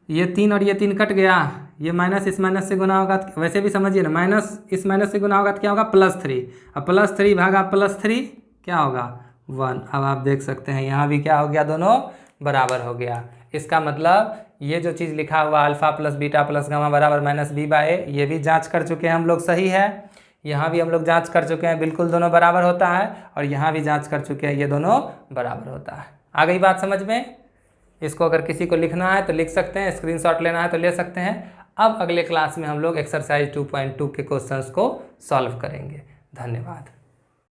ये 3 और ये 3 कट गया, ये माइनस इस माइनस से गुना होगा तो वैसे भी समझिए ना, माइनस इस माइनस से गुना होगा तो क्या होगा +3, अब +3 भागा +3 क्या होगा 1। अब आप देख सकते हैं यहाँ भी क्या हो गया, दोनों बराबर हो गया। इसका मतलब ये जो चीज़ लिखा हुआ alpha plus beta plus gamma बराबर -B/A, ये भी जांच कर चुके हैं हम लोग, सही है। यहाँ भी हम लोग जांच कर चुके हैं, बिल्कुल दोनों बराबर होता है, और यहाँ भी जांच कर चुके हैं, ये दोनों बराबर होता है। आ गई बात समझ में। इसको अगर किसी को लिखना है तो लिख सकते हैं, स्क्रीनशॉट लेना है तो ले सकते हैं। अब अगले क्लास में हम लोग एक्सरसाइज 2.2 के क्वेश्चंस को सॉल्व करेंगे। धन्यवाद।